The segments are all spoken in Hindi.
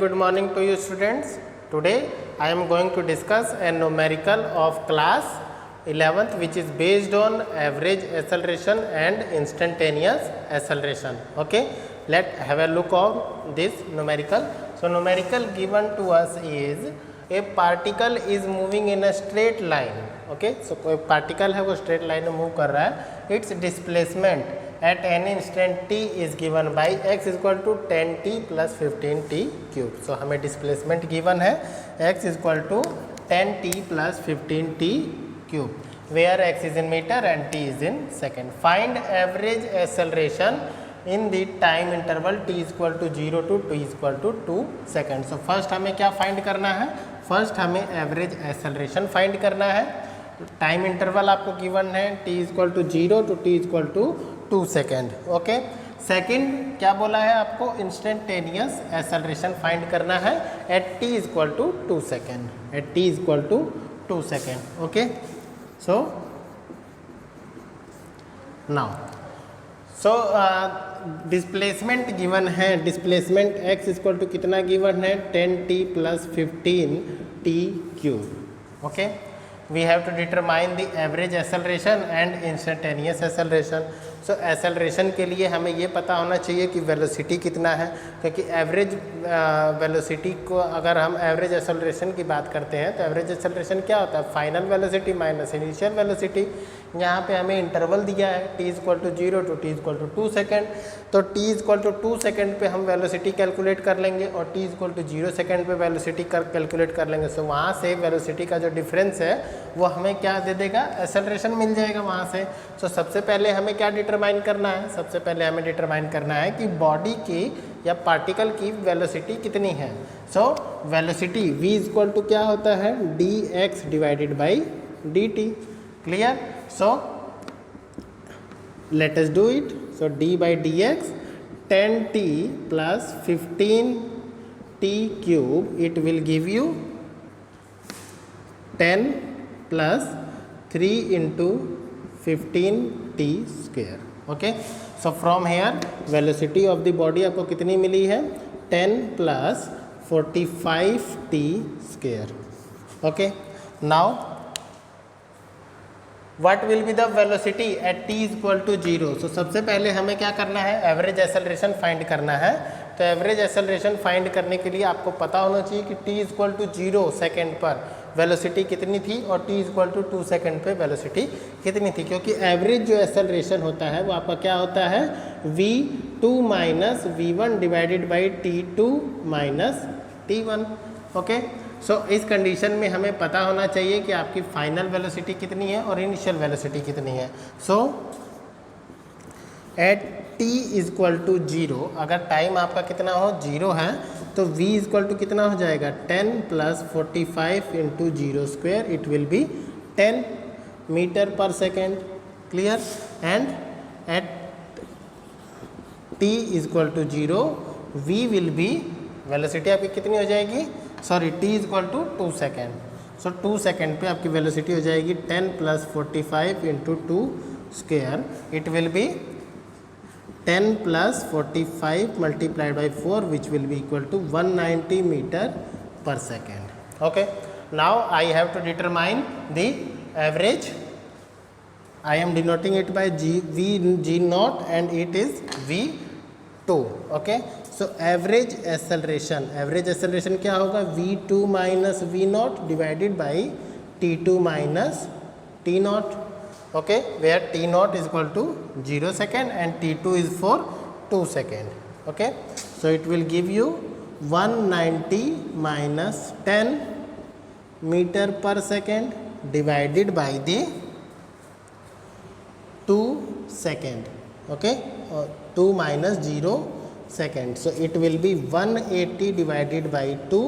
good morning to you students. Today I am going to discuss a numerical of class 11th which is based on average acceleration and instantaneous acceleration. Okay, let's have a look on this numerical. So numerical given to us is a particle is moving in a straight line. Okay, so कोई particle है वो straight line में move कर रहा है. Its displacement at any instant t is given by x is equal to 10t plus 15t cube. So हमें displacement given है x is equal to 10t plus 15t cube where x is in meter and t is in second. Find average acceleration in the time interval t is equal to 0 to t is equal to 2 seconds. So first हमें क्या find करना है? First हमें average acceleration find करना है. टाइम इंटरवल आपको गिवन है t is equal to 0 to t is equal to 2 second. Okay, second क्या बोला है आपको? इंस्टेंटेनियस एक्सेलरेशन फाइंड करना है at t is equal to 2 second. At t is equal to 2 second. Okay, so now displacement given है. डिस्प्लेसमेंट x इक्वल टू कितना गिवन है? 10t plus 15t cube. Okay, we have to determine the average acceleration and instantaneous acceleration. So acceleration के लिए हमें ये पता होना चाहिए कि velocity कितना है, क्योंकि average velocity को अगर हम average acceleration की बात करते हैं तो average acceleration क्या होता है? Final velocity minus initial velocity. यहाँ पे हमें इंटरवल दिया है t is equal to 0 to t is equal to 2 second. तो t is equal to 2 second पे हम वेलोसिटी कैलकुलेट कर लेंगे और t is equal to 0 second पे वेलोसिटी कैलकुलेट कर लेंगे. सो वहाँ से वेलोसिटी का जो डिफरेंस है वो हमें क्या दे देगा? एक्सेलरेशन मिल जाएगा वहाँ से. सो सबसे पहले हमें क्या डिटरमाइन करना है? सबसे पहले हमें डिटरमाइन करना है कि बॉडी की या पार्टिकल की वेलोसिटी कितनी है. So velocity v is equal to क्या होता है? dx divided by dt. Clear? So let us do it. So d by dx 10t plus 15t cube, it will give you 10 plus 3 into 15t square. Okay, so from here velocity of the body आपको कितनी मिली है? 10 plus 45t square. Okay, now what will be the velocity at t is equal to 0. So सबसे पहले हमें क्या करना है? एवरेज एक्सेलरेशन फाइंड करना है. तो एवरेज एक्सेलरेशन फाइंड करने के लिए आपको पता होना चाहिए कि t is equal to 0 second पर वेलोसिटी कितनी थी और t is equal to 2 second पे वेलोसिटी कितनी थी. क्योंकि एवरेज जो एक्सेलरेशन होता है वो आपका क्या होता है? v2 minus v1 divided by t2 minus t1. Okay, so इस कंडीशन में हमें पता होना चाहिए कि आपकी फाइनल वेलोसिटी कितनी है और इनिशियल वेलोसिटी कितनी है. So at t is equal to 0, अगर टाइम आपका कितना हो? 0 है, तो v इज इक्वल टू कितना हो जाएगा? 10 plus 45 into 0 square, it will be 10 metre per second. Clear? And at t is equal to 0 v will be, velocity आपकी कितनी हो जाएगी? Sorry, t is equal to 2 second. So 2 second पे आपकी वेलोसिटी हो जाएगी 10 plus 45 into 2 square, it will be 10 plus 45 multiplied by 4 which will be equal to 190 metre per second. Okay, now I have to determine the average. I am denoting it by g naught and it is v2. Okay, so average acceleration क्या होगा? v2 minus v naught divided by t2 minus t naught. Okay, where t naught is equal to 0 second and t2 is for 2 second. Okay, so it will give you 190 minus 10 metre per second divided by the 2 second. Okay, 2 minus 0 second. So it will be 180 divided by 2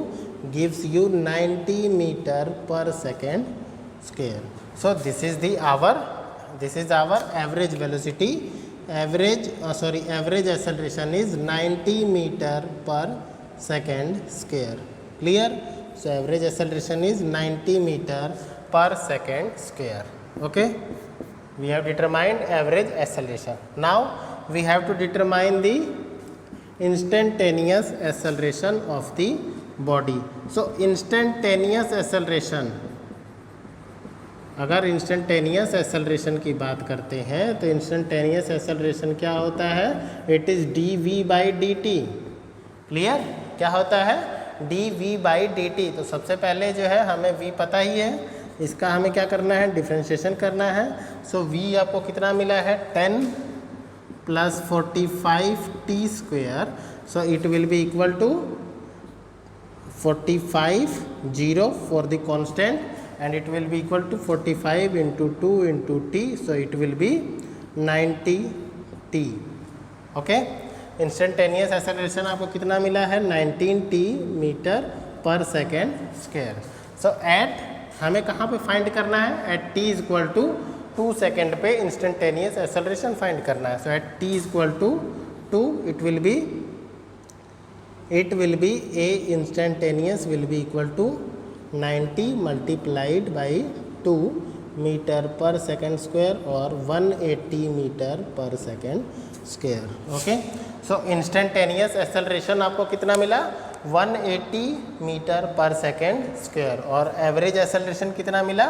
gives you 90 meter per second square. So this is our average velocity. Average acceleration is 90 meter per second square. Clear? So average acceleration is 90 meter per second square. Okay, we have determined average acceleration. Now we have to determine the instantaneous acceleration of the body. So instantaneous acceleration, अगर इंस्टेंटेनियस एक्सेलरेशन की बात करते हैं तो इंस्टेंटेनियस एक्सेलरेशन क्या होता है? It is dv/dt। क्लियर? क्या होता है? dv/dt। तो सबसे पहले जो है हमें v पता ही है, इसका हमें क्या करना है? डिफ्रेंशिएशन करना है। सो v आपको कितना मिला है? 10 + 45t²। So it will be equal to 45 0 for the constant and it will be equal to 45 × 2 × t, so it will be 90t। Okay, instantaneous acceleration आपको कितना मिला है? 19t m/s²। सो एट, हमें कहाँ पे फाइंड करना है? एट t = 2 सेकेंड पे इंस्टेंटेनियस एक्सेलरेशन फाइंड करना है। So at t = 2 it will be a instantaneous will be equal to 90 × 2 m/s² और 180 m/s²। ओके, सो इंस्टेंटेनियस एक्सेलरेशन आपको कितना मिला? 180 m/s² और एवरेज एक्सेलरेशन कितना मिला?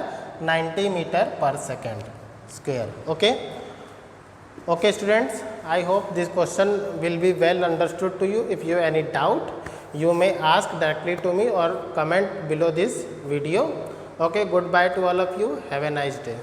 90 m/s²। Okay, okay students, I hope this question will be well understood to you. If you have any doubt, you may ask directly to me or comment below this video. Okay, goodbye to all of you. Have a nice day.